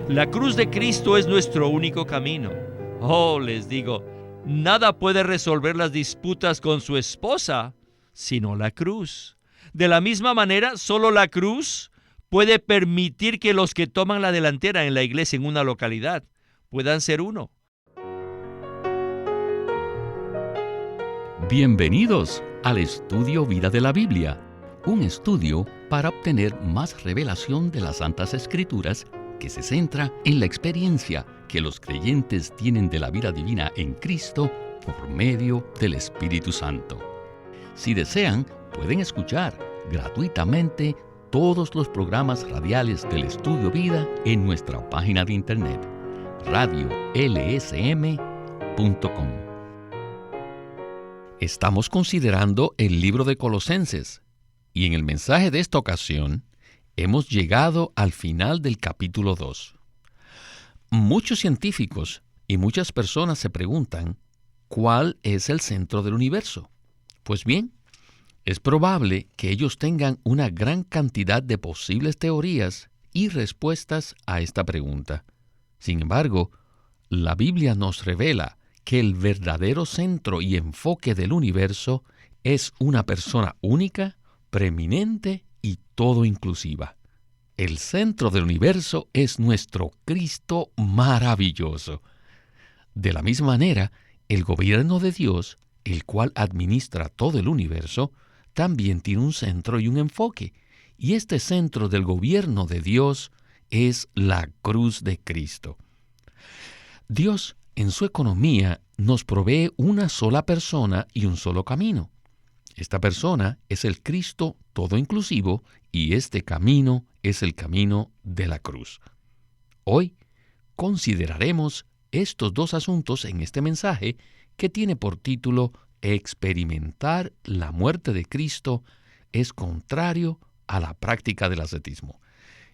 La cruz de Cristo es nuestro único camino. Oh, les digo, nada puede resolver las disputas con su esposa sino la cruz. De la misma manera, solo la cruz puede permitir que los que toman la delantera en la iglesia en una localidad puedan ser uno. Bienvenidos al Estudio Vida de la Biblia, un estudio para obtener más revelación de las Santas Escrituras que se centra en la experiencia que los creyentes tienen de la vida divina en Cristo por medio del Espíritu Santo. Si desean, pueden escuchar gratuitamente todos los programas radiales del Estudio Vida en nuestra página de internet, radiolsm.com. Estamos considerando el libro de Colosenses, y en el mensaje de esta ocasión hemos llegado al final del capítulo 2. Muchos científicos y muchas personas se preguntan, ¿cuál es el centro del universo? Pues bien, es probable que ellos tengan una gran cantidad de posibles teorías y respuestas a esta pregunta. Sin embargo, la Biblia nos revela que el verdadero centro y enfoque del universo es una persona única, preeminente y todo inclusiva. El centro del universo es nuestro Cristo maravilloso. De la misma manera, el gobierno de Dios, el cual administra todo el universo, también tiene un centro y un enfoque. Y este centro del gobierno de Dios es la cruz de Cristo. Dios, en su economía, nos provee una sola persona y un solo camino. Esta persona es el Cristo todo inclusivo y este camino es el camino de la cruz. Hoy consideraremos estos dos asuntos en este mensaje que tiene por título Experimentar la muerte de Cristo es contrario a la práctica del ascetismo.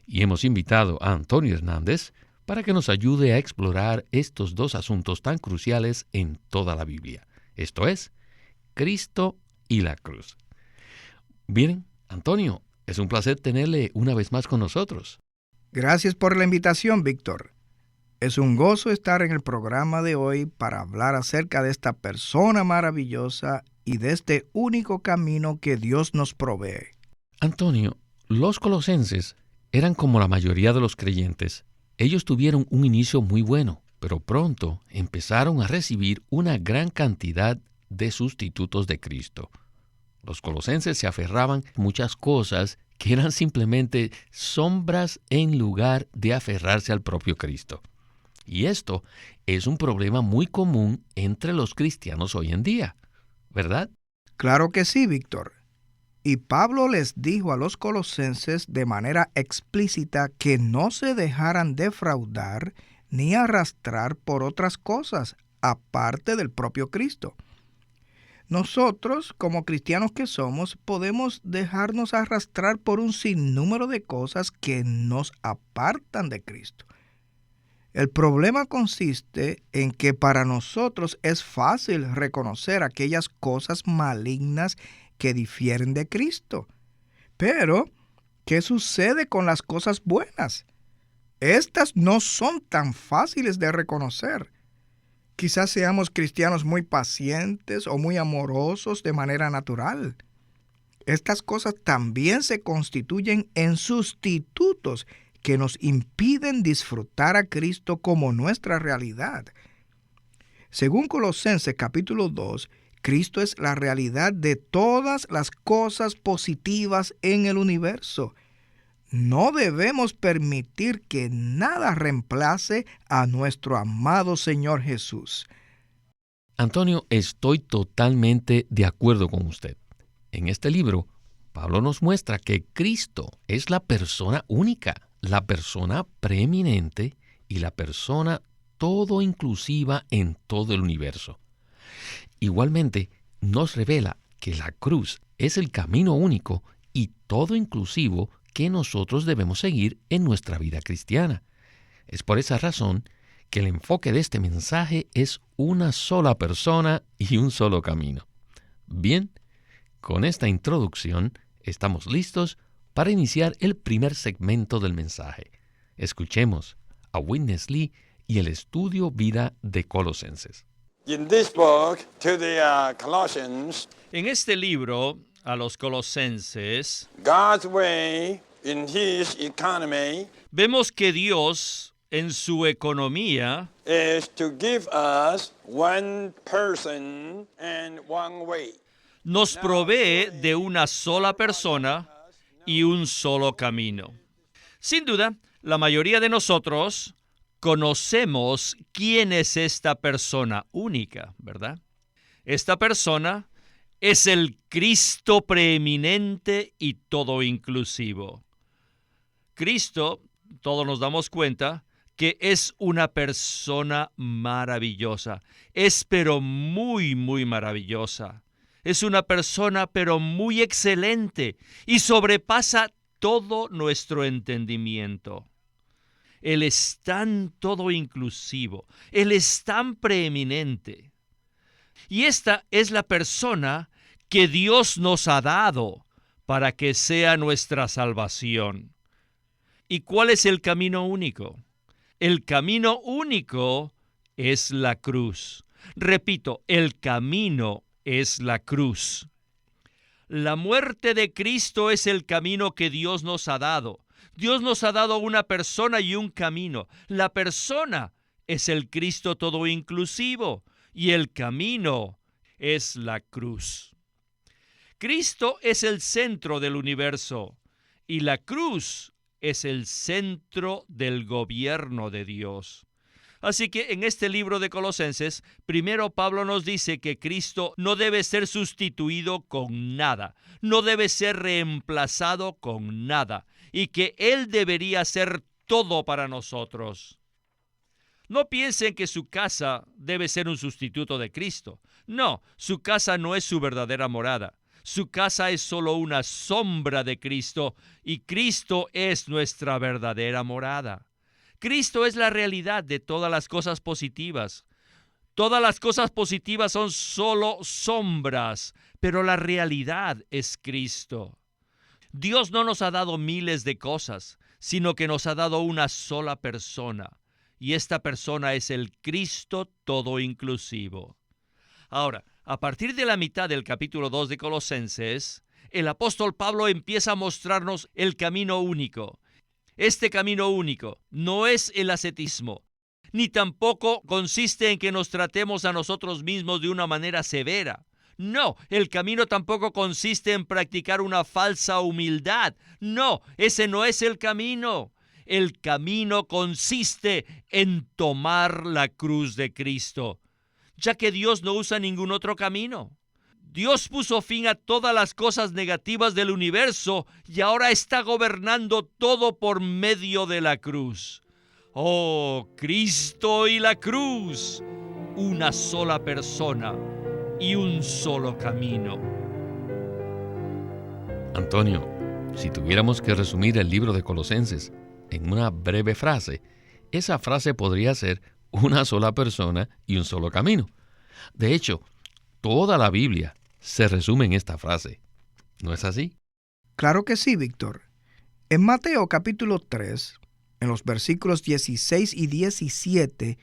Y hemos invitado a Antonio Hernández para que nos ayude a explorar estos dos asuntos tan cruciales en toda la Biblia. Esto es, Cristo y la cruz. Bien, Antonio, es un placer tenerle una vez más con nosotros. Gracias por la invitación, Víctor. Es un gozo estar en el programa de hoy para hablar acerca de esta persona maravillosa y de este único camino que Dios nos provee. Antonio, los colosenses eran como la mayoría de los creyentes. Ellos tuvieron un inicio muy bueno, pero pronto empezaron a recibir una gran cantidad de sustitutos de Cristo. Los colosenses se aferraban a muchas cosas que eran simplemente sombras en lugar de aferrarse al propio Cristo. Y esto es un problema muy común entre los cristianos hoy en día, ¿verdad? Claro que sí, Víctor. Y Pablo les dijo a los colosenses de manera explícita que no se dejaran defraudar ni arrastrar por otras cosas, aparte del propio Cristo. Nosotros, como cristianos que somos, podemos dejarnos arrastrar por un sinnúmero de cosas que nos apartan de Cristo. El problema consiste en que para nosotros es fácil reconocer aquellas cosas malignas que difieren de Cristo. Pero, ¿qué sucede con las cosas buenas? Estas no son tan fáciles de reconocer. Quizás seamos cristianos muy pacientes o muy amorosos de manera natural. Estas cosas también se constituyen en sustitutos que nos impiden disfrutar a Cristo como nuestra realidad. Según Colosenses capítulo 2, Cristo es la realidad de todas las cosas positivas en el universo. No debemos permitir que nada reemplace a nuestro amado Señor Jesús. Antonio, estoy totalmente de acuerdo con usted. En este libro, Pablo nos muestra que Cristo es la persona única, la persona preeminente y la persona todo inclusiva en todo el universo. Igualmente, nos revela que la cruz es el camino único y todo inclusivo que nosotros debemos seguir en nuestra vida cristiana. Es por esa razón que el enfoque de este mensaje es una sola persona y un solo camino. Bien, con esta introducción estamos listos para iniciar el primer segmento del mensaje. Escuchemos a Witness Lee y el estudio vida de Colosenses. In this book, to the Colossians, En este libro, a los Colosenses, God's way in His economy vemos que Dios, en su economía, is to give us one person and one way. nos provee de una sola persona y un solo camino. Sin duda, la mayoría de nosotros conocemos quién es esta persona única, ¿verdad? Esta persona es el Cristo preeminente y todo inclusivo. Cristo, todos nos damos cuenta, que es una persona maravillosa. Es pero muy, muy maravillosa. Es una persona pero muy excelente y sobrepasa todo nuestro entendimiento. Él es tan todo inclusivo. Él es tan preeminente. Y esta es la persona que Dios nos ha dado para que sea nuestra salvación. ¿Y cuál es el camino único? El camino único es la cruz. Repito, el camino es la cruz. La muerte de Cristo es el camino que Dios nos ha dado. Dios nos ha dado una persona y un camino. La persona es el Cristo todo inclusivo y el camino es la cruz. Cristo es el centro del universo y la cruz es el centro del gobierno de Dios. Así que en este libro de Colosenses, primero Pablo nos dice que Cristo no debe ser sustituido con nada, no debe ser reemplazado con nada, y que Él debería ser todo para nosotros. No piensen que su casa debe ser un sustituto de Cristo. No, su casa no es su verdadera morada. Su casa es solo una sombra de Cristo, y Cristo es nuestra verdadera morada. Cristo es la realidad de todas las cosas positivas. Todas las cosas positivas son solo sombras, pero la realidad es Cristo. Dios no nos ha dado miles de cosas, sino que nos ha dado una sola persona, y esta persona es el Cristo todo inclusivo. Ahora, a partir de la mitad del capítulo 2 de Colosenses, el apóstol Pablo empieza a mostrarnos el camino único. Este camino único no es el ascetismo, ni tampoco consiste en que nos tratemos a nosotros mismos de una manera severa. No, el camino tampoco consiste en practicar una falsa humildad. No, ese no es el camino. El camino consiste en tomar la cruz de Cristo, ya que Dios no usa ningún otro camino. Dios puso fin a todas las cosas negativas del universo y ahora está gobernando todo por medio de la cruz. Oh, Cristo y la cruz, una sola persona y un solo camino. Antonio, si tuviéramos que resumir el libro de Colosenses en una breve frase, esa frase podría ser una sola persona y un solo camino. De hecho, toda la Biblia se resume en esta frase. ¿No es así? Claro que sí, Víctor. En Mateo capítulo 3, en los versículos 16 y 17,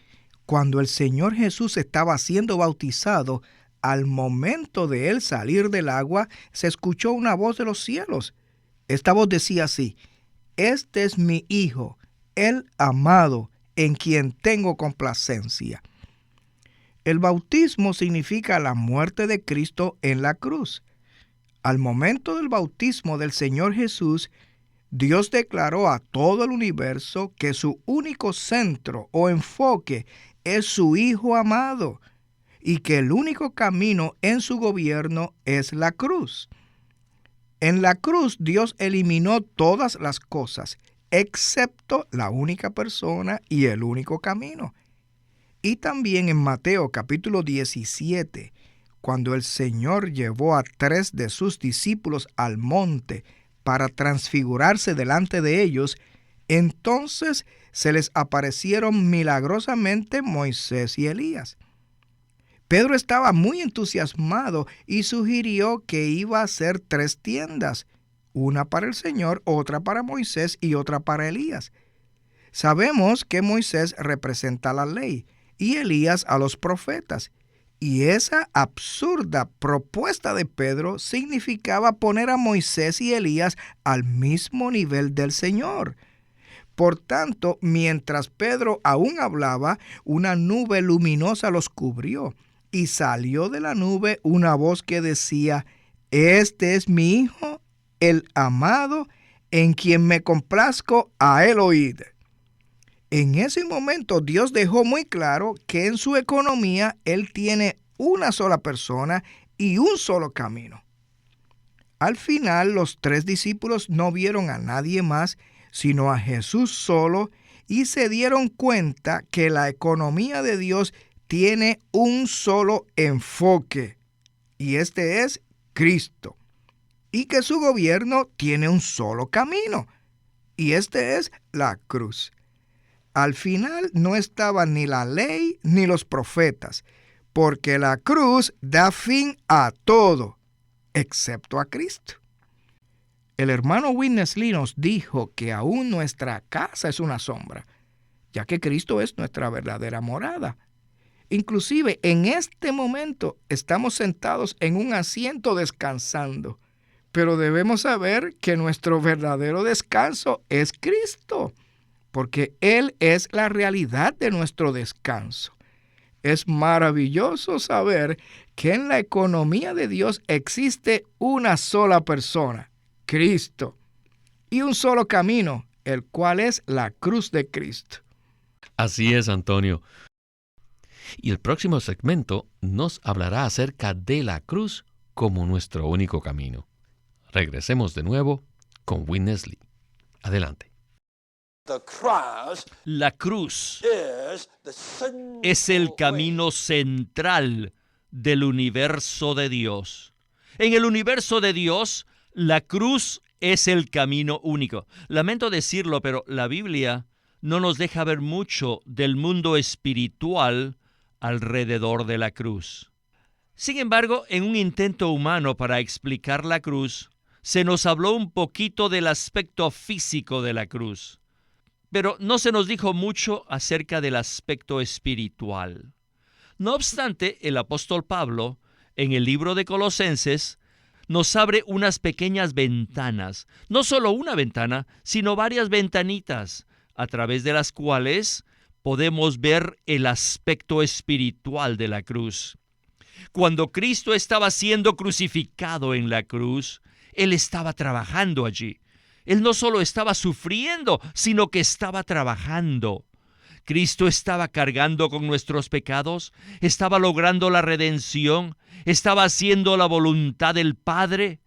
cuando el Señor Jesús estaba siendo bautizado, al momento de él salir del agua, se escuchó una voz de los cielos. Esta voz decía así: Este es mi Hijo, el amado, en quien tengo complacencia. El bautismo significa la muerte de Cristo en la cruz. Al momento del bautismo del Señor Jesús, Dios declaró a todo el universo que su único centro o enfoque es su Hijo amado y que el único camino en su gobierno es la cruz. En la cruz Dios eliminó todas las cosas, excepto la única persona y el único camino. Y también en Mateo capítulo 17, cuando el Señor llevó a 3 de sus discípulos al monte para transfigurarse delante de ellos, entonces se les aparecieron milagrosamente Moisés y Elías. Pedro estaba muy entusiasmado y sugirió que iba a hacer 3 tiendas, una para el Señor, otra para Moisés y otra para Elías. Sabemos que Moisés representa la ley y Elías a los profetas. Y esa absurda propuesta de Pedro significaba poner a Moisés y Elías al mismo nivel del Señor. Por tanto, mientras Pedro aún hablaba, una nube luminosa los cubrió, y salió de la nube una voz que decía: «Este es mi Hijo, el amado, en quien me complazco, a él oíd». En ese momento Dios dejó muy claro que en su economía Él tiene una sola persona y un solo camino. Al final, los 3 discípulos no vieron a nadie más sino a Jesús solo, y se dieron cuenta que la economía de Dios tiene un solo enfoque, y este es Cristo, y que su gobierno tiene un solo camino, y este es la cruz. Al final no estaban ni la ley ni los profetas, porque la cruz da fin a todo, excepto a Cristo. El hermano Witness Lee nos dijo que aún nuestra casa es una sombra, ya que Cristo es nuestra verdadera morada. Inclusive en este momento estamos sentados en un asiento descansando, pero debemos saber que nuestro verdadero descanso es Cristo, porque Él es la realidad de nuestro descanso. Es maravilloso saber que en la economía de Dios existe una sola persona, Cristo, y un solo camino, el cual es la cruz de Cristo. Así es, Antonio. Y el próximo segmento nos hablará acerca de la cruz como nuestro único camino. Regresemos de nuevo con Witness Lee. Adelante. La cruz es el camino central del universo de Dios. En el universo de Dios, la cruz es el camino único. Lamento decirlo, pero la Biblia no nos deja ver mucho del mundo espiritual alrededor de la cruz. Sin embargo, en un intento humano para explicar la cruz, se nos habló un poquito del aspecto físico de la cruz. Pero no se nos dijo mucho acerca del aspecto espiritual. No obstante, el apóstol Pablo, en el libro de Colosenses, nos abre unas pequeñas ventanas, no solo una ventana, sino varias ventanitas, a través de las cuales podemos ver el aspecto espiritual de la cruz. Cuando Cristo estaba siendo crucificado en la cruz, Él estaba trabajando allí. Él no solo estaba sufriendo, sino que estaba trabajando. Cristo estaba cargando con nuestros pecados, estaba logrando la redención, estaba haciendo la voluntad del Padre.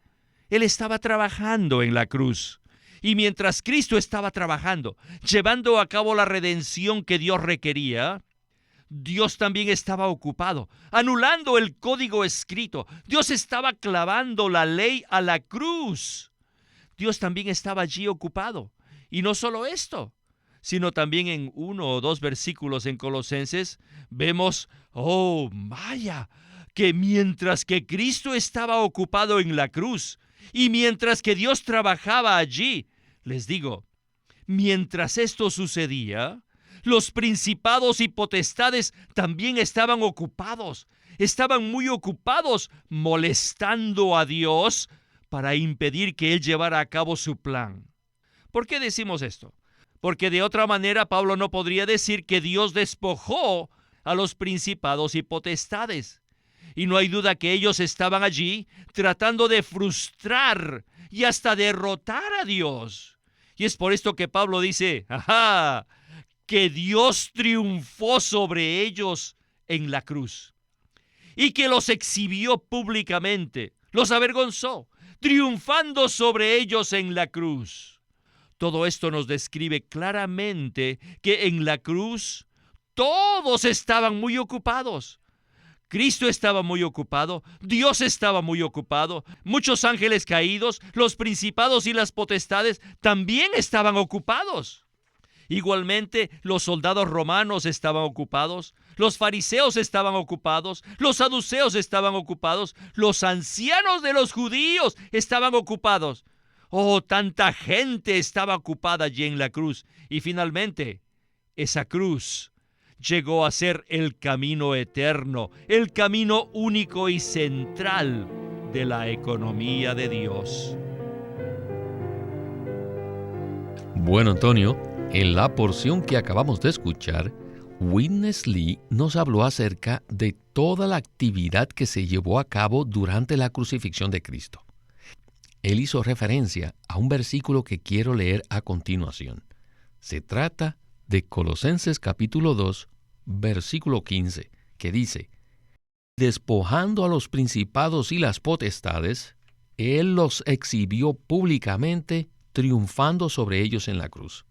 Él estaba trabajando en la cruz. Y mientras Cristo estaba trabajando, llevando a cabo la redención que Dios requería, Dios también estaba ocupado, anulando el código escrito. Dios estaba clavando la ley a la cruz. Dios también estaba allí ocupado. Y no solo esto, sino también en 1 o 2 versículos en Colosenses, vemos, vaya, que mientras que Cristo estaba ocupado en la cruz, y mientras que Dios trabajaba allí, les digo, mientras esto sucedía, los principados y potestades también estaban ocupados, estaban muy ocupados molestando a Dios para impedir que Él llevara a cabo su plan. ¿Por qué decimos esto? Porque de otra manera Pablo no podría decir que Dios despojó a los principados y potestades. Y no hay duda que ellos estaban allí tratando de frustrar y hasta derrotar a Dios. Y es por esto que Pablo dice, que Dios triunfó sobre ellos en la cruz. Y que los exhibió públicamente, los avergonzó, triunfando sobre ellos en la cruz. Todo esto nos describe claramente que en la cruz todos estaban muy ocupados. Cristo estaba muy ocupado, Dios estaba muy ocupado, muchos ángeles caídos, los principados y las potestades también estaban ocupados. Igualmente, los soldados romanos estaban ocupados, los fariseos estaban ocupados, los saduceos estaban ocupados, los ancianos de los judíos estaban ocupados. Oh, tanta gente estaba ocupada allí en la cruz. Y finalmente, esa cruz llegó a ser el camino eterno, el camino único y central de la economía de Dios. Bueno, Antonio, en la porción que acabamos de escuchar, Witness Lee nos habló acerca de toda la actividad que se llevó a cabo durante la crucifixión de Cristo. Él hizo referencia a un versículo que quiero leer a continuación. Se trata de Colosenses capítulo 2, versículo 15, que dice: despojando a los principados y las potestades, Él los exhibió públicamente, triunfando sobre ellos en la cruz.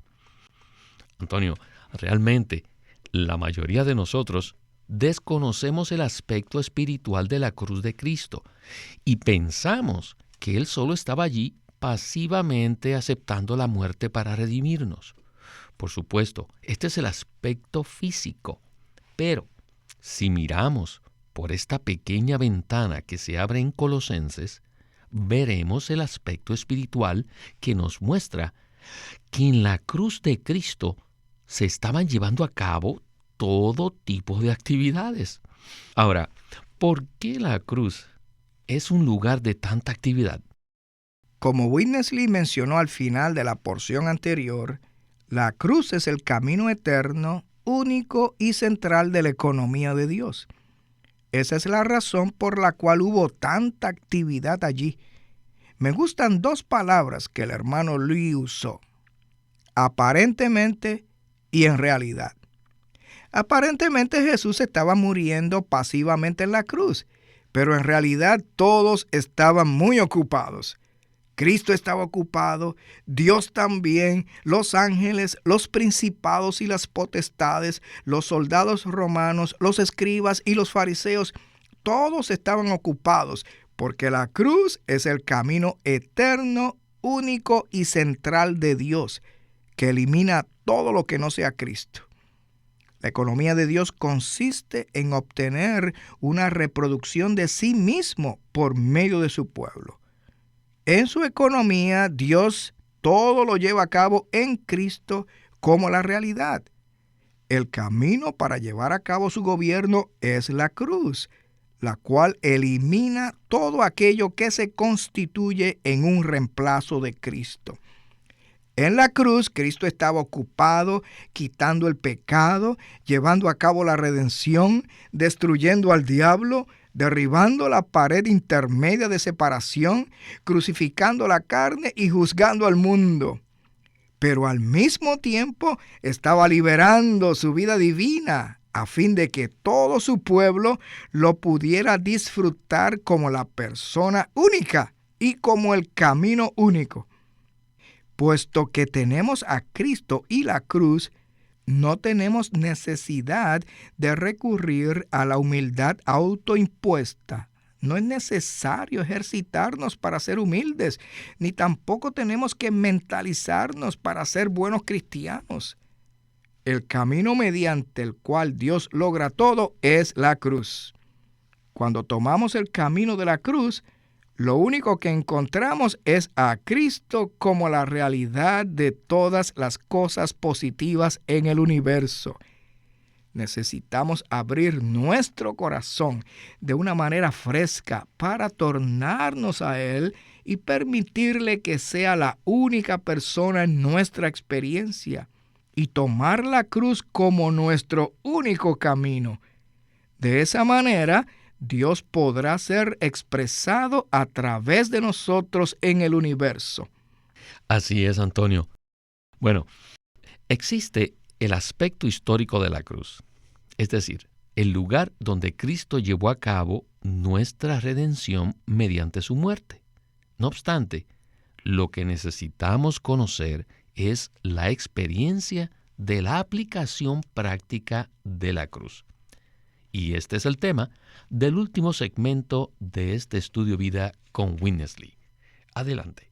Antonio, realmente, la mayoría de nosotros desconocemos el aspecto espiritual de la cruz de Cristo y pensamos que Él solo estaba allí pasivamente aceptando la muerte para redimirnos. Por supuesto, este es el aspecto físico, pero si miramos por esta pequeña ventana que se abre en Colosenses, veremos el aspecto espiritual que nos muestra que en la cruz de Cristo se estaban llevando a cabo todo tipo de actividades. Ahora, ¿por qué la cruz es un lugar de tanta actividad? Como Witness Lee mencionó al final de la porción anterior, la cruz es el camino eterno, único y central de la economía de Dios. Esa es la razón por la cual hubo tanta actividad allí. Me gustan dos palabras que el hermano Lee usó: aparentemente y en realidad. Aparentemente Jesús estaba muriendo pasivamente en la cruz, pero en realidad todos estaban muy ocupados. Cristo estaba ocupado, Dios también, los ángeles, los principados y las potestades, los soldados romanos, los escribas y los fariseos, todos estaban ocupados, porque la cruz es el camino eterno, único y central de Dios, que elimina todo lo que no sea Cristo. La economía de Dios consiste en obtener una reproducción de sí mismo por medio de su pueblo. En su economía, Dios todo lo lleva a cabo en Cristo como la realidad. El camino para llevar a cabo su gobierno es la cruz, la cual elimina todo aquello que se constituye en un reemplazo de Cristo. En la cruz, Cristo estaba ocupado quitando el pecado, llevando a cabo la redención, destruyendo al diablo, derribando la pared intermedia de separación, crucificando la carne y juzgando al mundo. Pero al mismo tiempo estaba liberando su vida divina a fin de que todo su pueblo lo pudiera disfrutar como la persona única y como el camino único. Puesto que tenemos a Cristo y la cruz, no tenemos necesidad de recurrir a la humildad autoimpuesta. No es necesario ejercitarnos para ser humildes, ni tampoco tenemos que mentalizarnos para ser buenos cristianos. El camino mediante el cual Dios logra todo es la cruz. Cuando tomamos el camino de la cruz, lo único que encontramos es a Cristo como la realidad de todas las cosas positivas en el universo. Necesitamos abrir nuestro corazón de una manera fresca para tornarnos a Él y permitirle que sea la única persona en nuestra experiencia y tomar la cruz como nuestro único camino. De esa manera, Dios podrá ser expresado a través de nosotros en el universo. Así es, Antonio. Bueno, existe el aspecto histórico de la cruz, es decir, el lugar donde Cristo llevó a cabo nuestra redención mediante su muerte. No obstante, lo que necesitamos conocer es la experiencia de la aplicación práctica de la cruz. Y este es el tema del último segmento de este estudio vida con Witness Lee. Adelante.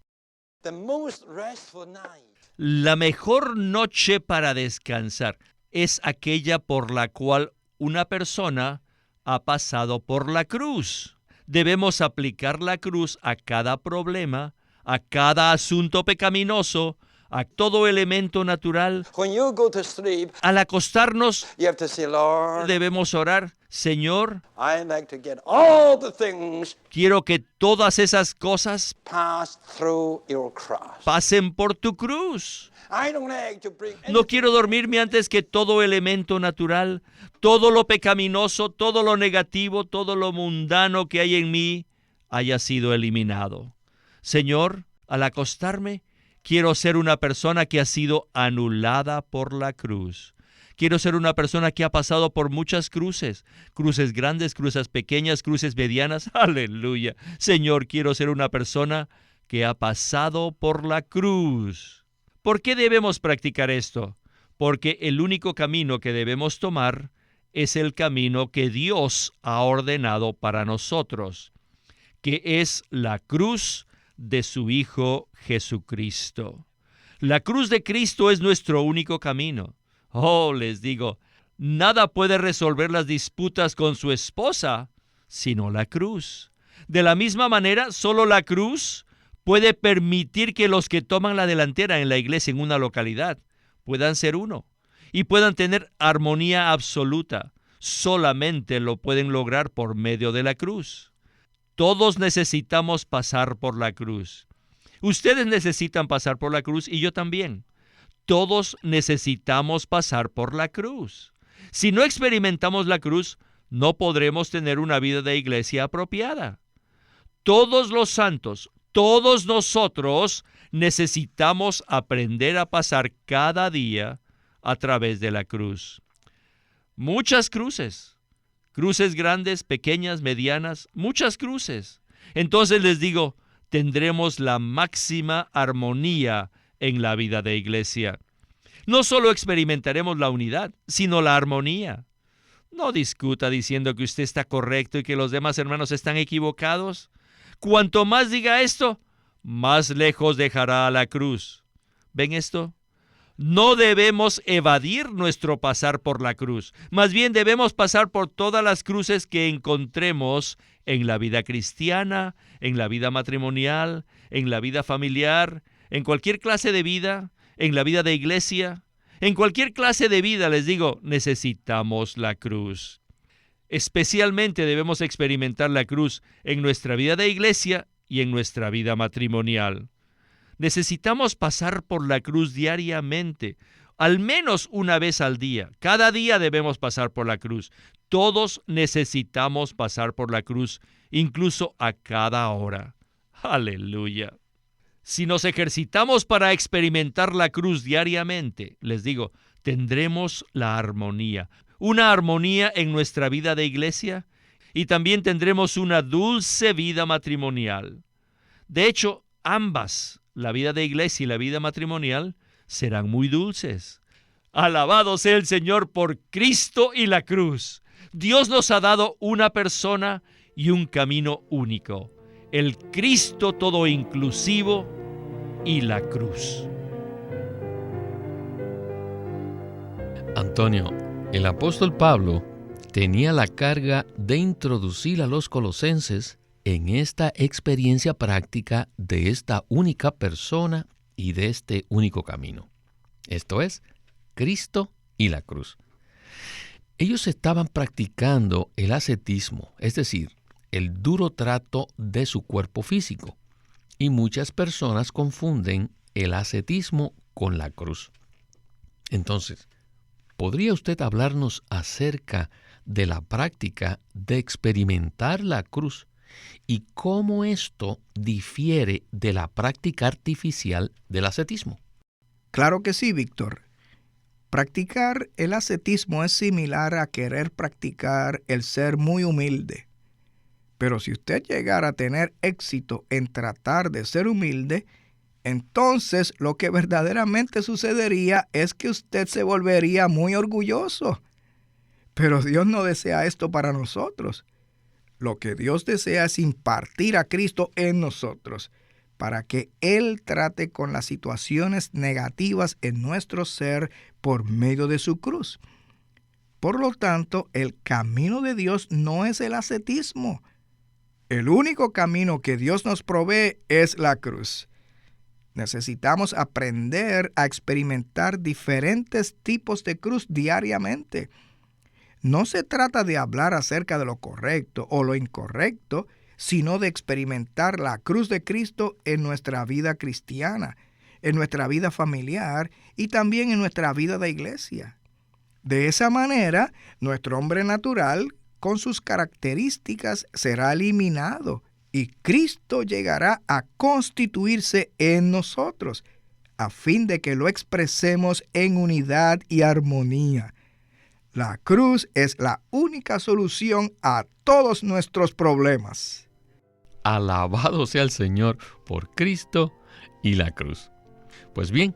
La mejor noche para descansar es aquella por la cual una persona ha pasado por la cruz. Debemos aplicar la cruz a cada problema, a cada asunto pecaminoso, a todo elemento natural. When you go to sleep, Al acostarnos you have to say, Lord, debemos orar, Señor, I'd like to get all the things quiero que todas esas cosas pass through your cross. pasen por tu cruz. I don't like to bring No quiero dormirme antes que todo elemento natural, todo lo pecaminoso, todo lo negativo, todo lo mundano que hay en mí haya sido eliminado. Señor, al acostarme, quiero ser una persona que ha sido anulada por la cruz. Quiero ser una persona que ha pasado por muchas cruces, cruces grandes, cruces pequeñas, cruces medianas. Aleluya. Señor, quiero ser una persona que ha pasado por la cruz. ¿Por qué debemos practicar esto? Porque el único camino que debemos tomar es el camino que Dios ha ordenado para nosotros, que es la cruz de su Hijo Jesucristo. La cruz de Cristo es nuestro único camino. Oh, les digo, nada puede resolver las disputas con su esposa sino la cruz. De la misma manera, solo la cruz puede permitir que los que toman la delantera en la iglesia en una localidad puedan ser uno y puedan tener armonía absoluta. Solamente lo pueden lograr por medio de la cruz. Todos necesitamos pasar por la cruz. Ustedes necesitan pasar por la cruz y yo también. Todos necesitamos pasar por la cruz. Si no experimentamos la cruz, no podremos tener una vida de iglesia apropiada. Todos los santos, todos nosotros necesitamos aprender a pasar cada día a través de la cruz. Muchas cruces, cruces grandes, pequeñas, medianas, muchas cruces. Entonces les digo, tendremos la máxima armonía en la vida de iglesia. No solo experimentaremos la unidad, sino la armonía. No discuta diciendo que usted está correcto y que los demás hermanos están equivocados. Cuanto más diga esto, más lejos dejará a la cruz. ¿Ven esto? No debemos evadir nuestro pasar por la cruz. Más bien debemos pasar por todas las cruces que encontremos en la vida cristiana, en la vida matrimonial, en la vida familiar, en cualquier clase de vida, en la vida de iglesia, en cualquier clase de vida, les digo, necesitamos la cruz. Especialmente debemos experimentar la cruz en nuestra vida de iglesia y en nuestra vida matrimonial. Necesitamos pasar por la cruz diariamente, al menos una vez al día. Cada día debemos pasar por la cruz. Todos necesitamos pasar por la cruz, incluso a cada hora. Aleluya. Si nos ejercitamos para experimentar la cruz diariamente, les digo, tendremos la armonía. Una armonía en nuestra vida de iglesia y también tendremos una dulce vida matrimonial. De hecho, ambas, la vida de iglesia y la vida matrimonial, serán muy dulces. Alabado sea el Señor por Cristo y la cruz. Dios nos ha dado una persona y un camino único. El Cristo todo inclusivo y la cruz. Antonio, el apóstol Pablo tenía la carga de introducir a los colosenses en esta experiencia práctica de esta única persona y de este único camino. Esto es, Cristo y la cruz. Ellos estaban practicando el ascetismo, es decir, el duro trato de su cuerpo físico. Y muchas personas confunden el ascetismo con la cruz. Entonces, ¿podría usted hablarnos acerca de la práctica de experimentar la cruz y cómo esto difiere de la práctica artificial del ascetismo? Claro que sí, Víctor. Practicar el ascetismo es similar a querer practicar el ser muy humilde. Pero si usted llegara a tener éxito en tratar de ser humilde, entonces lo que verdaderamente sucedería es que usted se volvería muy orgulloso. Pero Dios no desea esto para nosotros. Lo que Dios desea es impartir a Cristo en nosotros, para que Él trate con las situaciones negativas en nuestro ser por medio de su cruz. Por lo tanto, el camino de Dios no es el ascetismo. El único camino que Dios nos provee es la cruz. Necesitamos aprender a experimentar diferentes tipos de cruz diariamente. No se trata de hablar acerca de lo correcto o lo incorrecto, sino de experimentar la cruz de Cristo en nuestra vida cristiana, en nuestra vida familiar y también en nuestra vida de iglesia. De esa manera, nuestro hombre natural, con sus características, será eliminado y Cristo llegará a constituirse en nosotros, a fin de que lo expresemos en unidad y armonía. La cruz es la única solución a todos nuestros problemas. Alabado sea el Señor por Cristo y la cruz. Pues bien,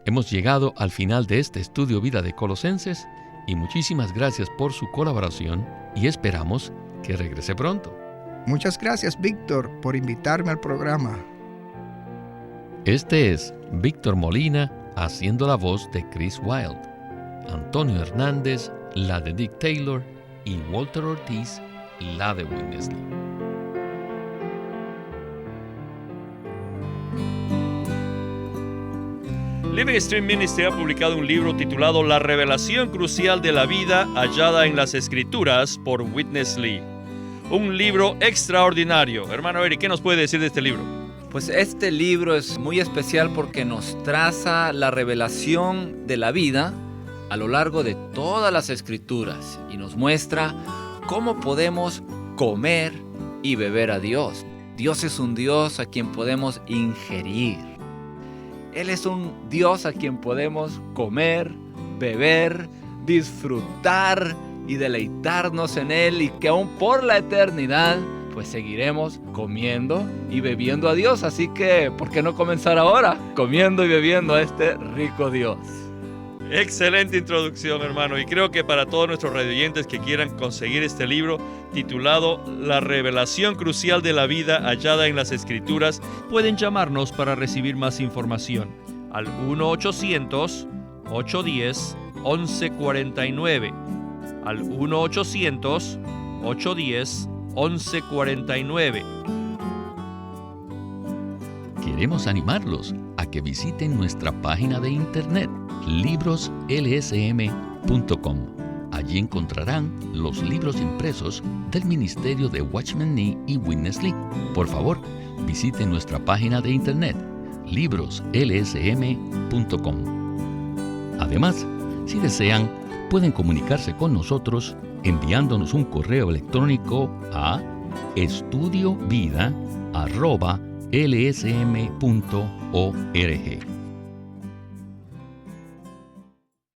hemos llegado al final de este estudio Vida de Colosenses y muchísimas gracias por su colaboración y esperamos que regrese pronto. Muchas gracias, Víctor, por invitarme al programa. Este es Víctor Molina haciendo la voz de Chris Wilde, Antonio Hernández la de Dick Taylor y Walter Ortiz la de Witness Lee. Living Stream Ministry ha publicado un libro titulado La revelación crucial de la vida hallada en las Escrituras por Witness Lee. Un libro extraordinario. Hermano Eric, ¿qué nos puede decir de este libro? Pues este libro es muy especial porque nos traza la revelación de la vida a lo largo de todas las Escrituras y nos muestra cómo podemos comer y beber a Dios. Dios es un Dios a quien podemos ingerir. Él es un Dios a quien podemos comer, beber, disfrutar y deleitarnos en Él, y que aún por la eternidad pues seguiremos comiendo y bebiendo a Dios. Así que, ¿por qué no comenzar ahora comiendo y bebiendo a este rico Dios? Excelente introducción, hermano, y creo que para todos nuestros radioyentes que quieran conseguir este libro titulado La revelación crucial de la vida hallada en las Escrituras, pueden llamarnos para recibir más información al 1-800-810-1149, al 1-800-810-1149. Queremos animarlos a que visiten nuestra página de internet libroslsm.com. Allí encontrarán los libros impresos del ministerio de Watchman Nee y Witness Lee. Por favor, visiten nuestra página de internet libroslsm.com. Además, si desean, pueden comunicarse con nosotros enviándonos un correo electrónico a estudiovida@lsm.org.